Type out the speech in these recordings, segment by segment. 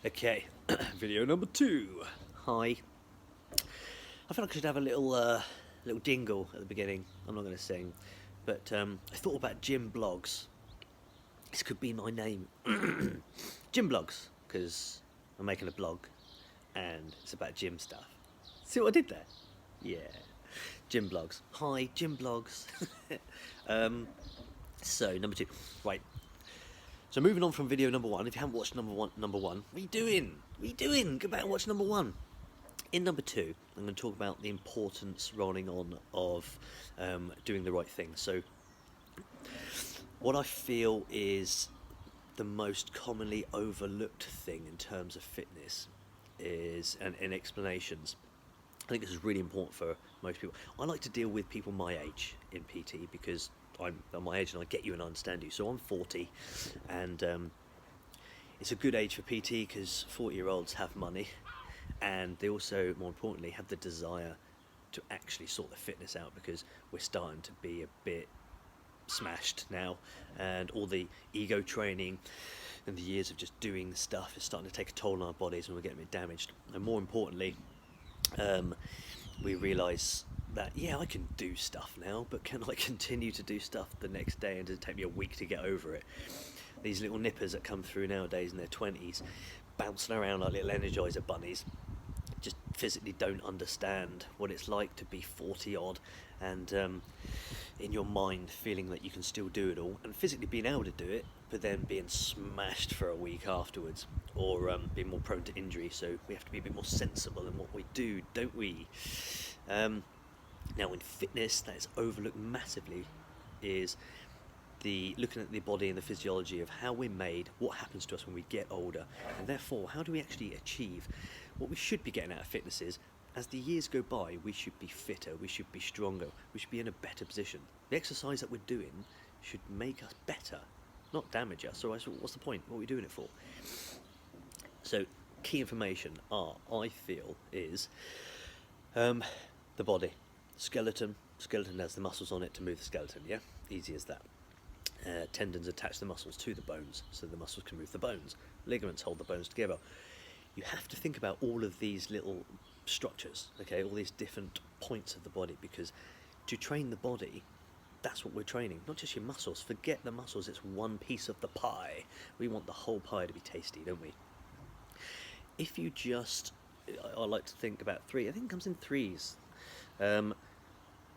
Okay, video number 2. Hi. I feel like I should have a little dingle at the beginning. I'm not going to sing, but I thought about Gym Blogs. This could be my name, Gym Blogs, because I'm making a blog, and it's about gym stuff. See what I did there? Yeah, Gym Blogs. Hi, Gym Blogs. So number 2, right. So moving on from video number 1, if you haven't watched number one, what are you doing? What are you doing? Go back and watch number 1. In number 2, I'm going to talk about the importance rolling on of doing the right thing. So what I feel is the most commonly overlooked thing in terms of fitness is, and in explanations, I think this is really important for most people. I like to deal with people my age in PT because I'm my age and I get you and understand you. So I'm 40, and it's a good age for PT because 40-year-olds have money, and they also, more importantly, have the desire to actually sort their fitness out, because we're starting to be a bit smashed now, and all the ego training and the years of just doing stuff is starting to take a toll on our bodies, and we're getting a bit damaged. And more importantly, we realise that, yeah, I can do stuff now, but can I continue to do stuff the next day, and does it take me a week to get over it? These little nippers that come through nowadays in their 20s, bouncing around like little Energizer bunnies, just physically don't understand what it's like to be 40 odd, and in your mind feeling that you can still do it all, and physically being able to do it, but then being smashed for a week afterwards, or being more prone to injury. So we have to be a bit more sensible in what we do, don't we? Now in fitness, that is overlooked massively, is the looking at the body and the physiology of how we're made, what happens to us when we get older, and therefore how do we actually achieve what we should be getting out of fitness. Is, as the years go by, we should be fitter, we should be stronger, we should be in a better position. The exercise that we're doing should make us better, not damage us. So what's the point? What are we doing it for? So key information I feel, is the body. Skeleton has the muscles on it to move the skeleton, yeah? Easy as that. Tendons attach the muscles to the bones, so the muscles can move the bones. Ligaments hold the bones together. You have to think about all of these little structures, okay, all these different points of the body, because to train the body, that's what we're training, not just your muscles. Forget the muscles, it's one piece of the pie. We want the whole pie to be tasty, don't we? If you just, I like to think about 3, I think it comes in 3s.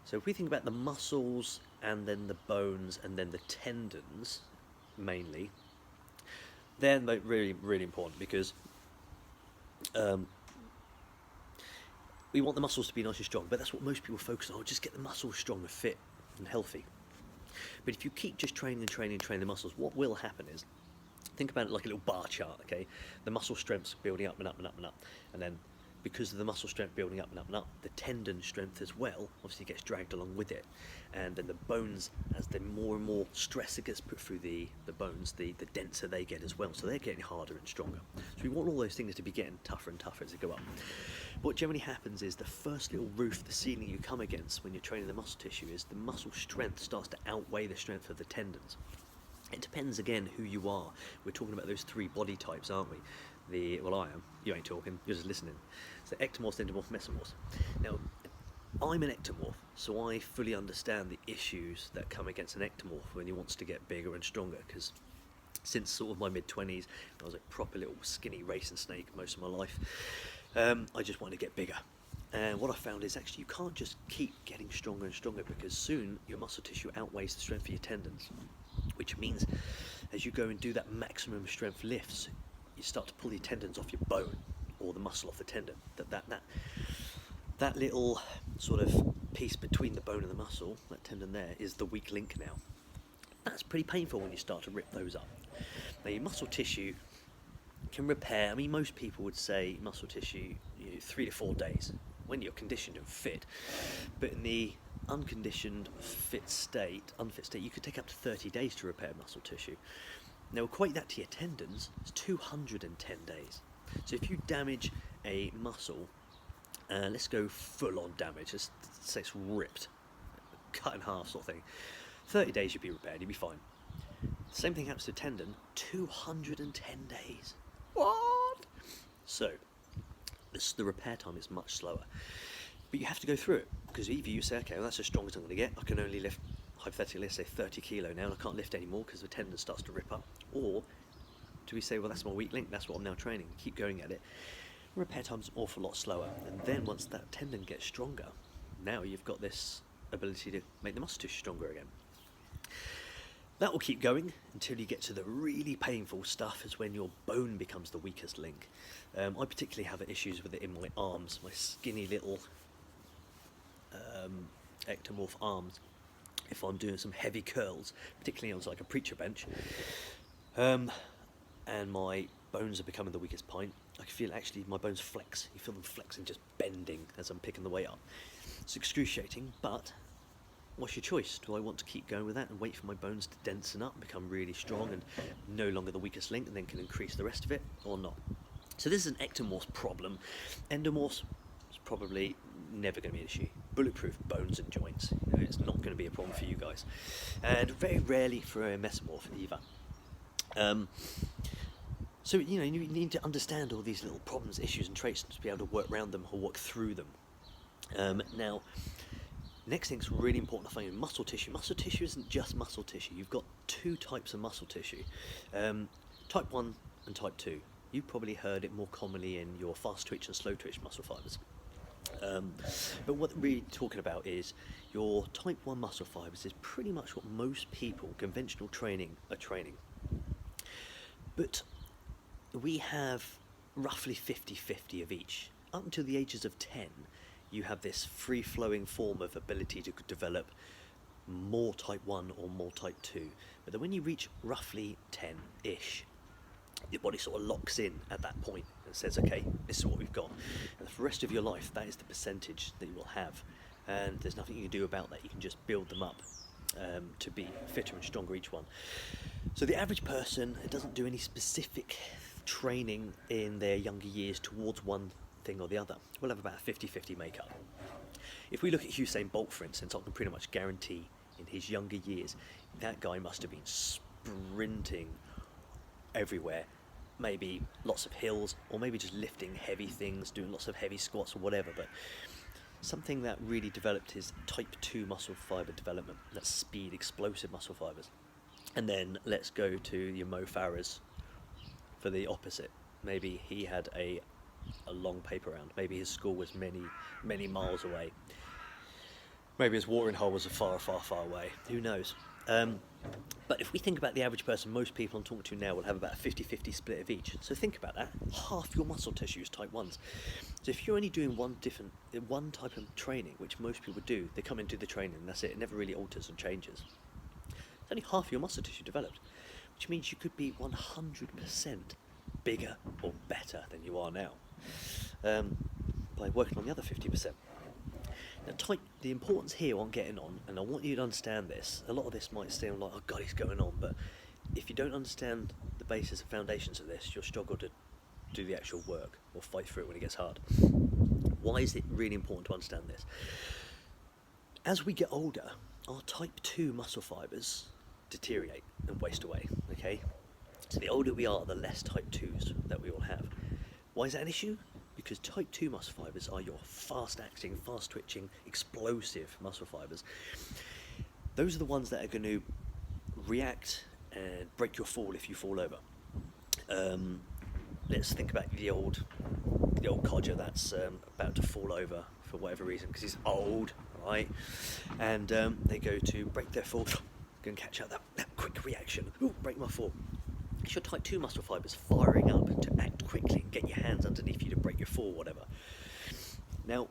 So if we think about the muscles, and then the bones, and then the tendons, mainly, then they're really, really important, because we want the muscles to be nice and strong, but that's what most people focus on. Oh, just get the muscles strong and fit and healthy. But if you keep just training the muscles, what will happen is, think about it like a little bar chart, okay? The muscle strength's building up and up and up and up, and then because of the muscle strength building up and up and up, the tendon strength as well obviously gets dragged along with it. And then the bones, as the more and more stress that gets put through the bones, the denser they get as well. So they're getting harder and stronger. So we want all those things to be getting tougher and tougher as they go up. What generally happens is the first little roof, the ceiling you come against when you're training the muscle tissue, is the muscle strength starts to outweigh the strength of the tendons. It depends, again, who you are. We're talking about those 3 body types, aren't we? Well, I am. You ain't talking. You're just listening. So ectomorphs, endomorphs, mesomorphs. Now, I'm an ectomorph, so I fully understand the issues that come against an ectomorph when he wants to get bigger and stronger, because since sort of my mid-20s, I was a proper little skinny racing snake most of my life. I just wanted to get bigger. And what I found is, actually, you can't just keep getting stronger and stronger, because soon your muscle tissue outweighs the strength of your tendons, which means as you go and do that maximum strength lifts, you start to pull your tendons off your bone, or the muscle off the tendon. That little sort of piece between the bone and the muscle, that tendon there, is the weak link now. That's pretty painful when you start to rip those up. Now, your muscle tissue can repair, I mean, most people would say muscle tissue, 3 to 4 days when you're conditioned and fit. But in the unconditioned unfit state, you could take up to 30 days to repair muscle tissue. Now, equate that to your tendons, it's 210 days. So if you damage a muscle, let's go full-on damage, let's say it's ripped, cut in half sort of thing, 30 days you'd be repaired, you'd be fine. Same thing happens to a tendon, 210 days. What? So the repair time is much slower, but you have to go through it, because either you say, okay, well, that's as strong as I'm going to get, I can only lift, hypothetically, let's say 30 kilo now, and I can't lift anymore because the tendon starts to rip up, or do we say, well, that's my weak link, that's what I'm now training, keep going at it. Repair time's an awful lot slower, and then once that tendon gets stronger, now you've got this ability to make the muscle tissue stronger again. That will keep going until you get to the really painful stuff, is when your bone becomes the weakest link. I particularly have issues with it in my arms, my skinny little ectomorph arms. If I'm doing some heavy curls, particularly on like a preacher bench, and my bones are becoming the weakest point, I can feel actually my bones flex. You feel them flexing, just bending as I'm picking the weight up. It's excruciating, but what's your choice? Do I want to keep going with that and wait for my bones to densen up, become really strong and no longer the weakest link, and then can increase the rest of it, or not? So this is an ectomorph's problem. Endomorphs is probably never going to be an issue. Bulletproof bones and joints. You know, it's not going to be a problem for you guys. And very rarely for a mesomorph either. So, you know, you need to understand all these little problems, issues and traits to be able to work around them or work through them. Now, next thing's really important to find: muscle tissue. Muscle tissue isn't just muscle tissue. You've got two types of muscle tissue, type 1 and type 2. You've probably heard it more commonly in your fast twitch and slow twitch muscle fibers. But what we're really talking about is your type 1 muscle fibers is pretty much what most people, conventional training, are training. But we have roughly 50-50 of each. Up until the ages of 10, you have this free-flowing form of ability to develop more type 1 or more type 2. But then when you reach roughly 10-ish, your body sort of locks in at that point and says, okay, this is what we've got. And for the rest of your life, that is the percentage that you will have. And there's nothing you can do about that. You can just build them up to be fitter and stronger, each one. So the average person doesn't do any specific training in their younger years towards one thing or the other. We'll have about a 50-50 makeup. If we look at Usain Bolt, for instance, I can pretty much guarantee in his younger years, that guy must have been sprinting everywhere. Maybe lots of hills, or maybe just lifting heavy things, doing lots of heavy squats or whatever. But something that really developed his type 2 muscle fiber development, that's speed, explosive muscle fibers. And then let's go to your Mo Farahs for the opposite. Maybe he had a long paper round. Maybe his school was many miles away. Maybe his watering hole was far away. Who knows? But if we think about the average person, most people I'm talking to now will have about a 50-50 split of each. So think about that. Half your muscle tissue is type 1s. So if you're only doing one type of training, which most people do, they come into the training and that's it. It never really alters and changes. It's only half your muscle tissue developed, which means you could be 100% bigger or better than you are now by working on the other 50%. Now, the importance here on getting on, and I want you to understand this, a lot of this might seem like, oh God, he's going on, but if you don't understand the basis and foundations of this, you'll struggle to do the actual work or fight through it when it gets hard. Why is it really important to understand this? As we get older, our type 2 muscle fibers deteriorate and waste away, okay? So the older we are, the less type 2s that we all have. Why is that an issue? Because type 2 muscle fibers are your fast-acting, fast-twitching, explosive muscle fibers. Those are the ones that are going to react and break your fall if you fall over. Let's think about the old codger that's about to fall over for whatever reason, because he's old, right? And they go to break their fall, go and catch out that quick reaction. Ooh, break my fall. It's your type 2 muscle fibers firing up to act quickly and get your hands underneath you to break your fall, whatever. Now,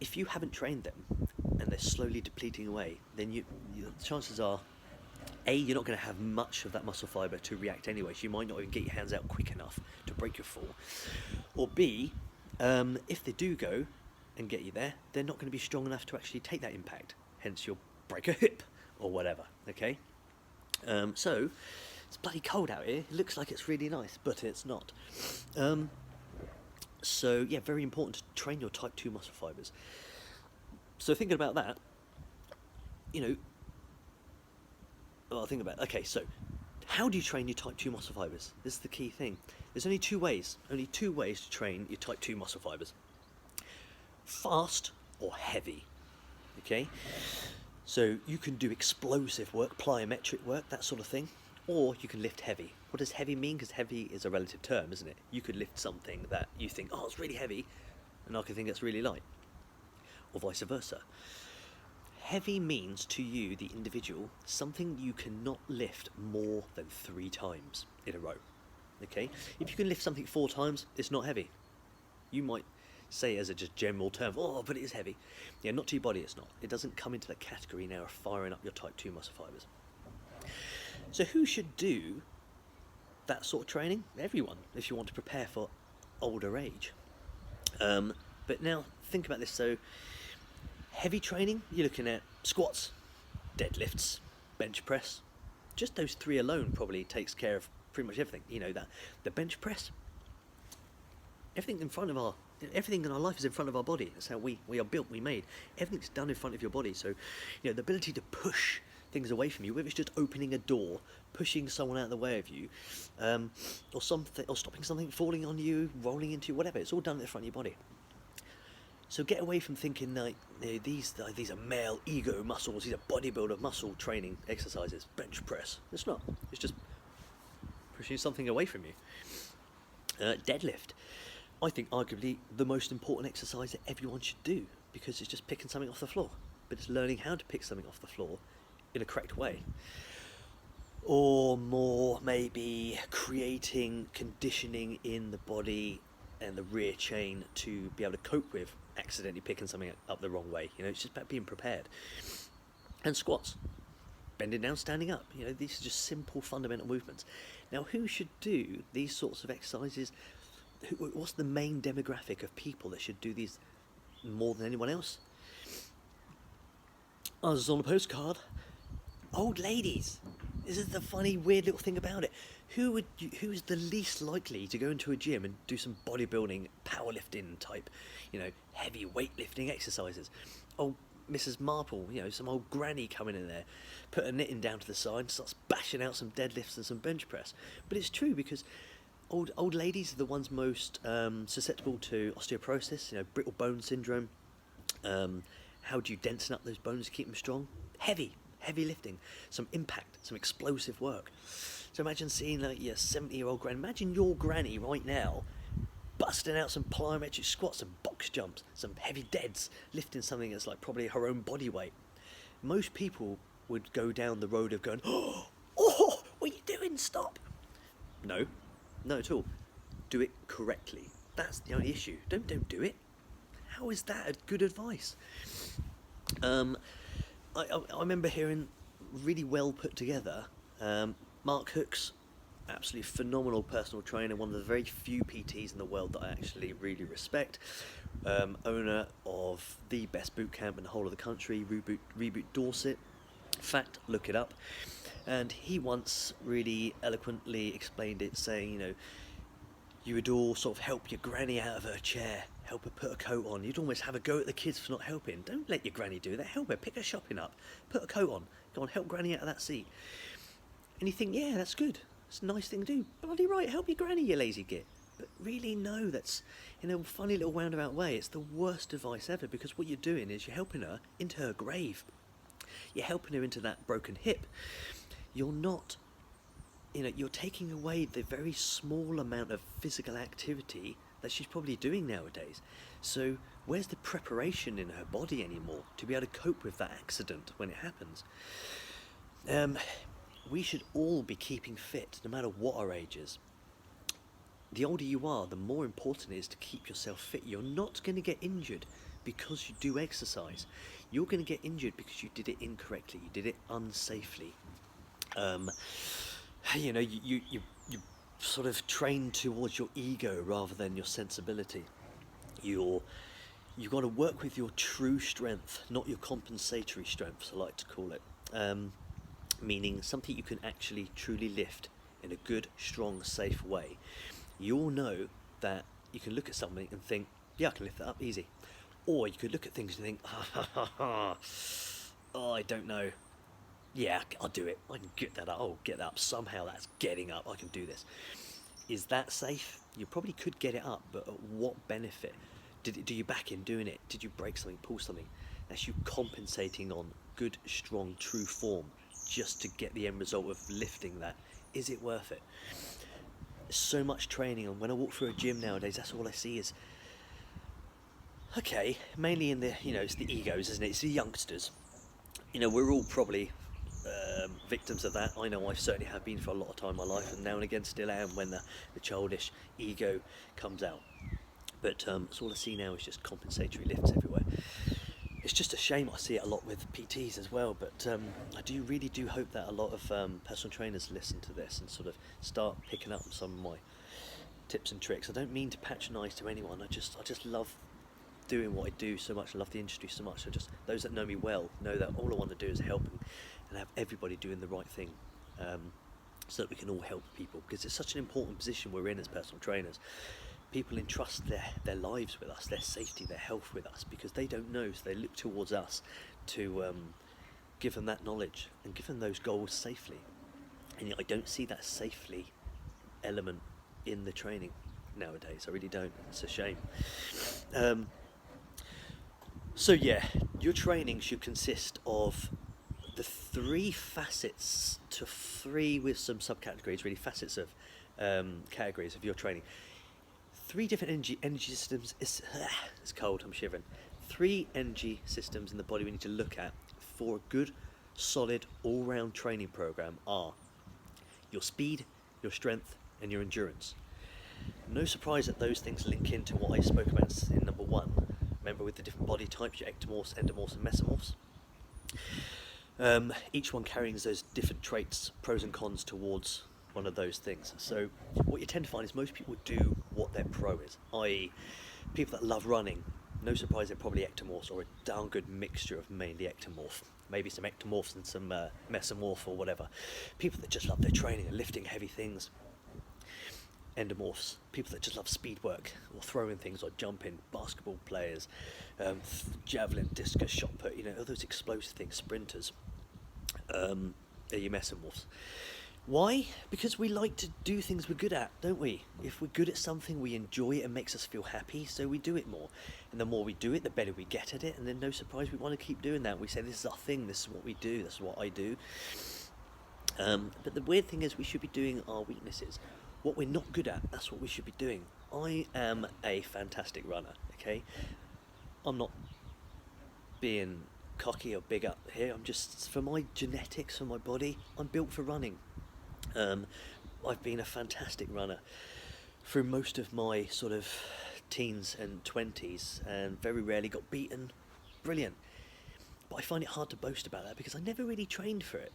if you haven't trained them and they're slowly depleting away, then the chances are, A, you're not going to have much of that muscle fiber to react anyway, so you might not even get your hands out quick enough to break your fall. Or B, if they do go and get you there, they're not going to be strong enough to actually take that impact. Hence, you'll break a hip or whatever, okay? So, it's bloody cold out here. It looks like it's really nice, but it's not. So, yeah, very important to train your type 2 muscle fibers. So thinking about that, you know, well, think about it. Okay, so How do you train your type 2 muscle fibers? This is the key thing. There's only two ways to train your type 2 muscle fibers. Fast or heavy, okay? So you can do explosive work, plyometric work, that sort of thing, or you can lift heavy. What does heavy mean? Because heavy is a relative term, isn't it? You could lift something that you think, oh, it's really heavy, and I can think it's really light, or vice versa. Heavy means to you, the individual, something you cannot lift more than 3 times in a row. Okay? If you can lift something 4 times, it's not heavy. You might say as a just general term, oh, but it is heavy. Yeah, not to your body, it's not. It doesn't come into the category now of firing up your type 2 muscle fibers. So who should do that sort of training? Everyone, if you want to prepare for older age. But now, think about this. So, heavy training, you're looking at squats, deadlifts, bench press. Just those 3 alone probably takes care of pretty much everything. You know, that the bench press, everything in our life is in front of our body. That's how we are built, we made. Everything's done in front of your body. So, you know, the ability to push things away from you, whether it's just opening a door, pushing someone out of the way of you, or stopping something falling on you, rolling into you, whatever. It's all done in the front of your body. So get away from thinking like, you know, these are male ego muscles, these are bodybuilder muscle training exercises, bench press. It's not. It's just pushing something away from you. Deadlift. I think arguably the most important exercise that everyone should do, because it's just picking something off the floor, but it's learning how to pick something off the floor in a correct way. Or more maybe creating conditioning in the body and the rear chain to be able to cope with accidentally picking something up the wrong way. You know, it's just about being prepared. And squats, bending down, standing up. You know, these are just simple fundamental movements. Now, who should do these sorts of exercises? What's the main demographic of people that should do these more than anyone else? I was on a postcard. Old ladies. This is the funny, weird little thing about it. Who's the least likely to go into a gym and do some bodybuilding, powerlifting type, you know, heavy weightlifting exercises? Old Mrs. Marple, you know, some old granny coming in there, put her knitting down to the side, starts bashing out some deadlifts and some bench press. But it's true, because old ladies are the ones most susceptible to osteoporosis, you know, brittle bone syndrome. How do you densen up those bones to keep them strong? Heavy lifting, some impact, some explosive work. So imagine seeing like your 70-year-old granny. Imagine your granny right now busting out some plyometric squats, some box jumps, some heavy deads, lifting something that's like probably her own body weight. Most people would go down the road of going, oh, what are you doing? Stop. No, not at all. Do it correctly. That's the only issue. Don't do it. How is that a good advice? I remember hearing really well put together. Mark Hooks, absolutely phenomenal personal trainer, one of the very few PTs in the world that I actually really respect. Owner of the best boot camp in the whole of the country, Reboot Dorset. Fact, look it up. And he once really eloquently explained it, saying, you know, you would all sort of help your granny out of her chair, help her put a coat on. You'd almost have a go at the kids for not helping. Don't let your granny do that. Help her, pick her shopping up, put a coat on. Go on, help granny out of that seat. And you think, yeah, that's good. It's a nice thing to do. Bloody right, help your granny, you lazy git. But really, no, that's in a funny little roundabout way. It's the worst advice ever, because what you're doing is you're helping her into her grave. You're helping her into that broken hip. You're not, you know, you're taking away the very small amount of physical activity that she's probably doing nowadays. So where's the preparation in her body anymore to be able to cope with that accident when it happens? We should all be keeping fit, no matter what our age is. The older you are, the more important it is to keep yourself fit. You're not going to get injured because you do exercise. You're going to get injured because you did it incorrectly. You did it unsafely. You know, you sort of train towards your ego rather than your sensibility. You've got to work with your true strength, not your compensatory strength, I like to call it. Meaning something you can actually truly lift in a good, strong, safe way. You all know that you can look at something and think, yeah, I can lift that up easy. Or you could look at things and think, oh, I don't know. yeah, I'll do it. I can get that up. I'll get that up. Somehow that's getting up. I can do this. Is that safe? You probably could get it up, but at what benefit? Do you back in doing it? Did you break something, pull something? That's you compensating on good, strong, true form just to get the end result of lifting that. Is it worth it? So much training, and when I walk through a gym nowadays, that's all I see is, okay, mainly in the, it's the egos, isn't it? It's the youngsters. We're all probably victims of that. I know I certainly have been for a lot of time in my life, and now and again still am when the childish ego comes out. But it's all I see now is just compensatory lifts everywhere. It's just a shame. I see it a lot with PTs as well, but I really do hope that a lot of personal trainers listen to this and sort of start picking up some of my tips and tricks. I don't mean to patronise to anyone. I just love doing what I do so much. I love the industry so much. Those that know me well know that all I want to do is help and have everybody doing the right thing, so that we can all help people, because it's such an important position we're in as personal trainers. People entrust their lives with us, their safety, their health with us, because they don't know, so they look towards us to give them that knowledge and give them those goals safely. And yet I don't see that safely element in the training nowadays. I really don't. It's a shame. So yeah, your training should consist of the three facets to three, with some subcategories, really facets of categories of your training. Three different energy systems. It's cold, I'm shivering. 3 energy systems in the body we need to look at for a good, solid, all-round training program are your speed, your strength, and your endurance. No surprise that those things link into what I spoke about in number 1. Remember, with the different body types, your ectomorphs, endomorphs, and mesomorphs. Each one carrying those different traits, pros and cons towards one of those things. So what you tend to find is most people do what their pro is, i.e. people that love running. No surprise they're probably ectomorphs, or a darn good mixture of mainly ectomorph. Maybe some ectomorphs and some mesomorph or whatever. People that just love their training and lifting heavy things. Endomorphs, people that just love speed work or throwing things or jumping, basketball players, javelin, discus, shot put, all those explosive things, sprinters. They're your mesomorphs. Why? Because we like to do things we're good at, don't we? If we're good at something, we enjoy it and makes us feel happy, so we do it more. And the more we do it, the better we get at it, and then no surprise we want to keep doing that. We say, this is our thing, this is what we do, this is what I do. But the weird thing is we should be doing our weaknesses. What we're not good at, that's what we should be doing. I am a fantastic runner, okay? I'm not being cocky or big up here. I'm just, for my genetics, for my body, I'm built for running. I've been a fantastic runner through most of my sort of teens and 20s, and very rarely got beaten. Brilliant. But I find it hard to boast about that because I never really trained for it.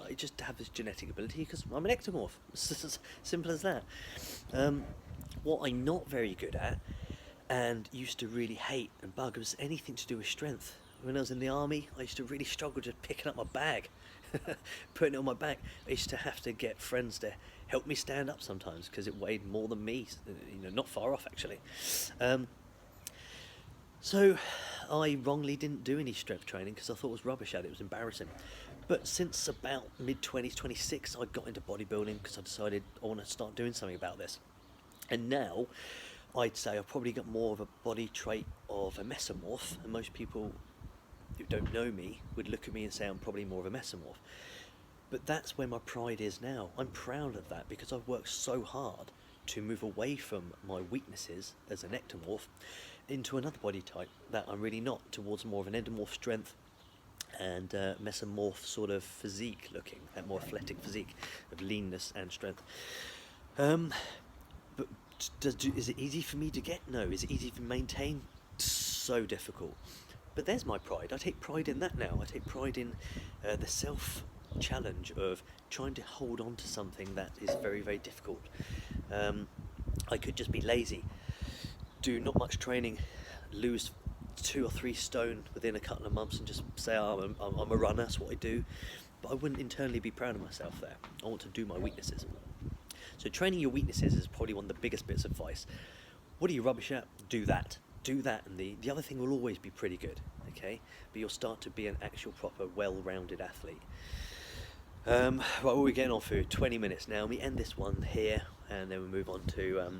I just have this genetic ability because I'm an ectomorph. It's as simple as that. What I'm not very good at, and used to really hate and bug, was anything to do with strength. When I was in the army, I used to really struggle just picking up my bag, putting it on my back. I used to have to get friends to help me stand up sometimes because it weighed more than me, not far off actually. So I wrongly didn't do any strength training because I thought it was rubbish at it. It was embarrassing. But since about mid-20s, 26, I got into bodybuilding because I decided I want to start doing something about this. And now, I'd say I've probably got more of a body trait of a mesomorph, and most people who don't know me would look at me and say I'm probably more of a mesomorph. But that's where my pride is now. I'm proud of that because I've worked so hard to move away from my weaknesses as an ectomorph into another body type that I'm really not, towards more of an endomorph strength and mesomorph sort of physique looking, that more athletic physique of leanness and strength. But is it easy for me to get? No. Is it easy to maintain? So difficult. But there's my pride. I take pride in that now. I take pride in the self-challenge of trying to hold on to something that is very, very difficult. I could just be lazy, do not much training, lose 2 or 3 stone within a couple of months and just say, I'm a runner, that's what I do. But I wouldn't internally be proud of myself there. I want to do my weaknesses. So training your weaknesses is probably one of the biggest bits of advice. What are you rubbish at? Do that. Do that, and the other thing will always be pretty good, okay? But you'll start to be an actual proper well-rounded athlete. Right, we're getting on through 20 minutes now. We end this one here, and then we move on to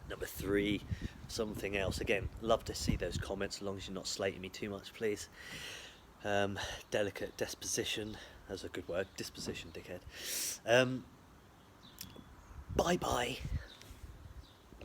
number 3, something else. Again, love to see those comments, as long as you're not slating me too much, please. Delicate disposition, that's a good word, disposition, dickhead. Bye bye.